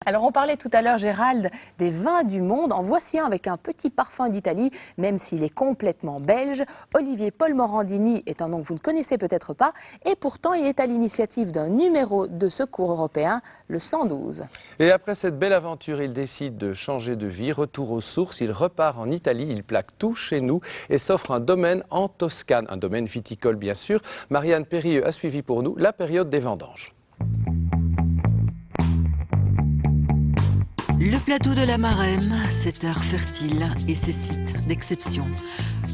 Alors on parlait tout à l'heure, Gérald, des vins du monde. En voici un avec un petit parfum d'Italie, même s'il est complètement belge. Olivier Paul Morandini est un nom que vous ne connaissez peut-être pas, et pourtant il est à l'initiative d'un numéro de secours européen, le 112. Et après cette belle aventure, il décide de changer de vie, retour aux sources, il repart en Italie, il plaque tout chez nous et s'offre un domaine en Toscane, un domaine viticole bien sûr. Marianne Périlleux a suivi pour nous la période des vendanges. Le plateau de la Maremme, cette terre fertile et ses sites d'exception.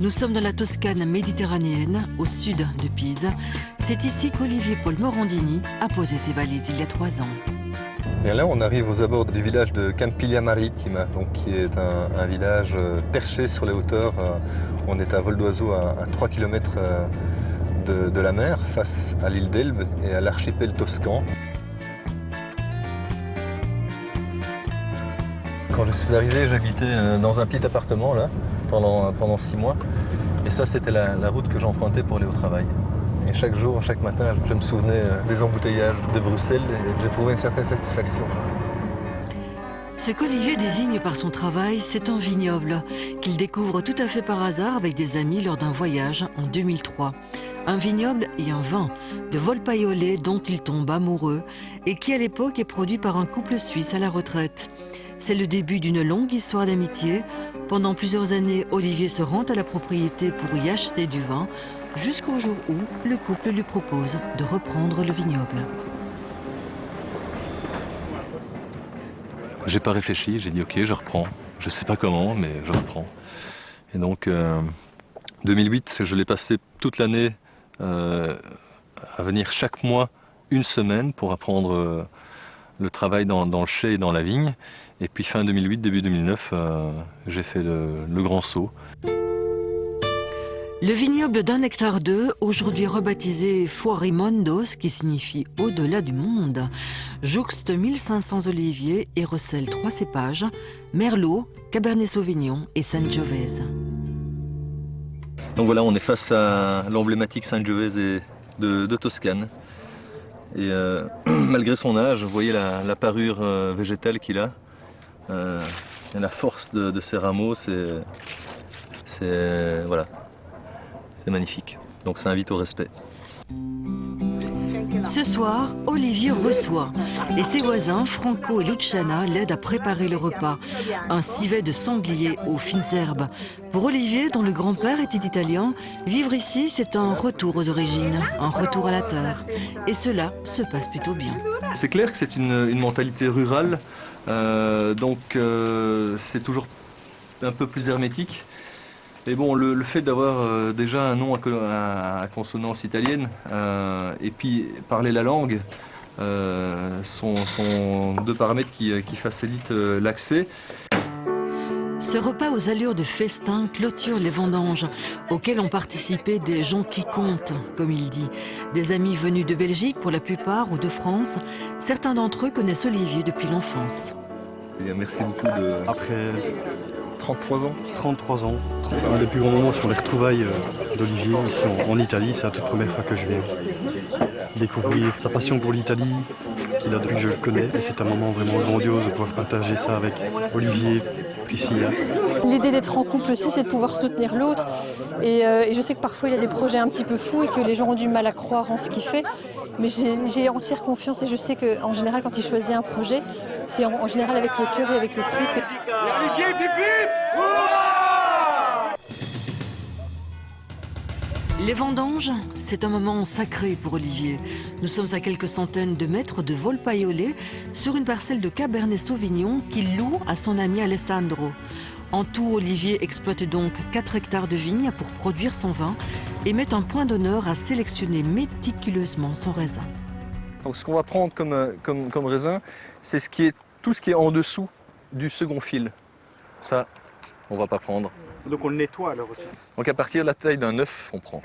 Nous sommes dans la Toscane méditerranéenne, au sud de Pise. C'est ici qu'Olivier Paul Morandini a posé ses valises il y a 3 ans. Et là, on arrive aux abords du village de Campiglia Marittima, donc qui est un village perché sur les hauteurs. On est à vol d'oiseau à 3 km de la mer, face à l'île d'Elbe et à l'archipel toscan. Quand je suis arrivé, j'habitais dans un petit appartement là, pendant 6 mois. Et ça, c'était la route que j'empruntais pour aller au travail. Et chaque jour, chaque matin, je me souvenais des embouteillages de Bruxelles et j'éprouvais une certaine satisfaction. Ce qu'Olivier désigne par son travail, c'est un vignoble qu'il découvre tout à fait par hasard avec des amis lors d'un voyage en 2003. Un vignoble et un vin de Volpaiollet dont il tombe amoureux et qui à l'époque est produit par un couple suisse à la retraite. C'est le début d'une longue histoire d'amitié. Pendant plusieurs années, Olivier se rend à la propriété pour y acheter du vin, jusqu'au jour où le couple lui propose de reprendre le vignoble. J'ai pas réfléchi, j'ai dit ok, je reprends. Je sais pas comment, mais je reprends. Et donc, 2008, je l'ai passé toute l'année à venir chaque mois 1 semaine pour apprendre le travail dans le chai et dans la vigne. Et puis fin 2008, début 2009, j'ai fait le grand saut. Le vignoble d'1,2 hectare, aujourd'hui rebaptisé Fuorimondos, qui signifie au-delà du monde, jouxte 1500 oliviers et recèle 3 cépages, Merlot, Cabernet Sauvignon et Sangiovese. Donc voilà, on est face à l'emblématique Sangiovese de Toscane. Et malgré son âge, vous voyez la parure végétale qu'il a. Et la force de ses rameaux, voilà, c'est magnifique. Donc ça invite au respect. Ce soir, Olivier reçoit et ses voisins, Franco et Luciana, l'aident à préparer le repas. Un civet de sanglier aux fines herbes. Pour Olivier, dont le grand-père était italien, vivre ici, c'est un retour aux origines, un retour à la terre. Et cela se passe plutôt bien. C'est clair que c'est une mentalité rurale, donc c'est toujours un peu plus hermétique. Et bon, le fait d'avoir déjà un nom à consonance italienne et puis parler la langue sont 2 paramètres qui facilitent l'accès. Ce repas aux allures de festin clôture les vendanges, auxquelles ont participé des gens qui comptent, comme il dit. Des amis venus de Belgique pour la plupart ou de France. Certains d'entre eux connaissent Olivier depuis l'enfance. Merci beaucoup Après 33 ans. 33 ans. Un des plus grands moments sur les retrouvailles d'Olivier ici en Italie. C'est la toute première fois que je viens découvrir sa passion pour l'Italie qu'il a depuis que je le connais. Et c'est un moment vraiment grandiose de pouvoir partager ça avec Olivier, Priscilla. L'idée d'être en couple aussi, c'est de pouvoir soutenir l'autre. Et je sais que parfois il y a des projets un petit peu fous et que les gens ont du mal à croire en ce qu'il fait. Mais j'ai entière confiance et je sais qu'en général, quand il choisit un projet, c'est en général avec le cœur et avec les tripes. Les vendanges, c'est un moment sacré pour Olivier. Nous sommes à quelques centaines de mètres de Volpaiollet, sur une parcelle de Cabernet Sauvignon qu'il loue à son ami Alessandro. En tout, Olivier exploite donc 4 hectares de vignes pour produire son vin et met un point d'honneur à sélectionner méticuleusement son raisin. Donc ce qu'on va prendre comme raisin, c'est tout ce qui est en dessous du second fil. Ça, on va pas prendre. Donc on le nettoie alors aussi. Donc à partir de la taille d'un œuf, on prend.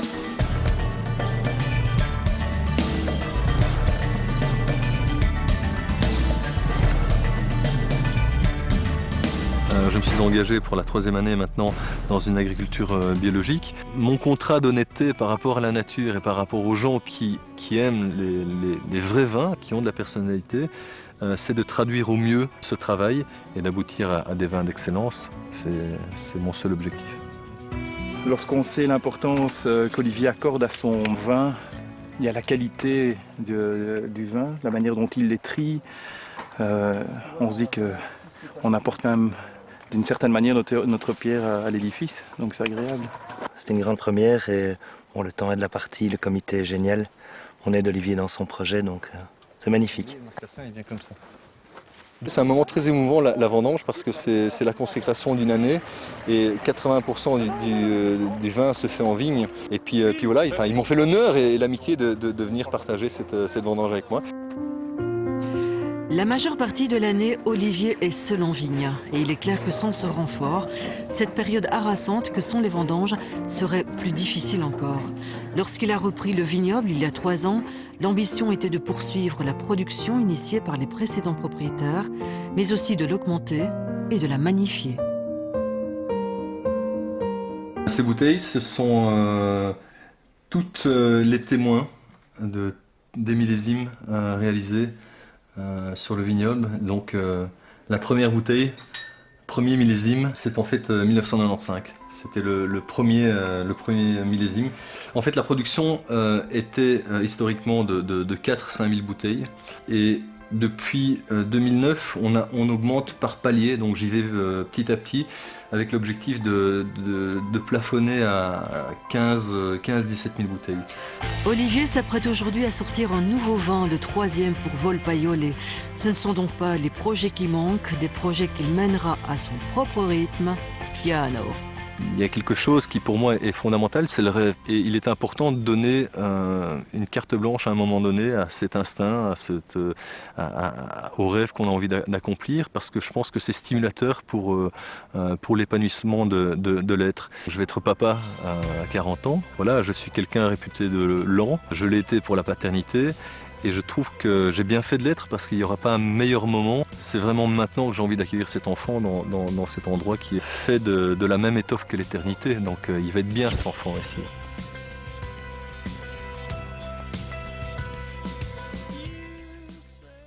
Je me suis engagé pour la 3e année maintenant dans une agriculture biologique. Mon contrat d'honnêteté par rapport à la nature et par rapport aux gens qui aiment les vrais vins, qui ont de la personnalité, c'est de traduire au mieux ce travail et d'aboutir à des vins d'excellence. C'est mon seul objectif. Lorsqu'on sait l'importance qu'Olivier accorde à son vin, il y a la qualité du vin, la manière dont il les trie. On se dit qu'on apporte quand même d'une certaine manière notre pierre à l'édifice, donc c'est agréable. C'était une grande première et bon, le temps est de la partie, le comité est génial. On aide Olivier dans son projet, donc c'est magnifique. Il vient comme ça. C'est un moment très émouvant, la vendange, parce que c'est la consécration d'une année et 80% du vin se fait en vigne. Et puis voilà, ils m'ont fait l'honneur et l'amitié de venir partager cette vendange avec moi. La majeure partie de l'année, Olivier est seul en vigne. Et il est clair que sans ce renfort, cette période harassante que sont les vendanges serait plus difficile encore. Lorsqu'il a repris le vignoble il y a 3 ans, l'ambition était de poursuivre la production initiée par les précédents propriétaires, mais aussi de l'augmenter et de la magnifier. Ces bouteilles, ce sont toutes les témoins des millésimes réalisés sur le vignoble. Donc la première bouteille, premier millésime, c'est en fait 1995. C'était le premier millésime. En fait, la production était historiquement de 4-5 000 bouteilles. Et depuis 2009, on augmente par palier, donc j'y vais petit à petit, avec l'objectif de plafonner à 15-17 000 bouteilles. Olivier s'apprête aujourd'hui à sortir un nouveau vin, le 3e pour Volpaiole. Ce ne sont donc pas les projets qui manquent, des projets qu'il mènera à son propre rythme, piano. Il y a quelque chose qui pour moi est fondamental, c'est le rêve. Et il est important de donner une carte blanche à un moment donné à cet instinct, au rêve qu'on a envie d'accomplir, parce que je pense que c'est stimulateur pour l'épanouissement de l'être. Je vais être papa à 40 ans. Voilà, je suis quelqu'un réputé de lent. Je l'ai été pour la paternité. Et je trouve que j'ai bien fait de l'être parce qu'il n'y aura pas un meilleur moment. C'est vraiment maintenant que j'ai envie d'accueillir cet enfant dans cet endroit qui est fait de la même étoffe que l'éternité. Donc il va être bien cet enfant ici.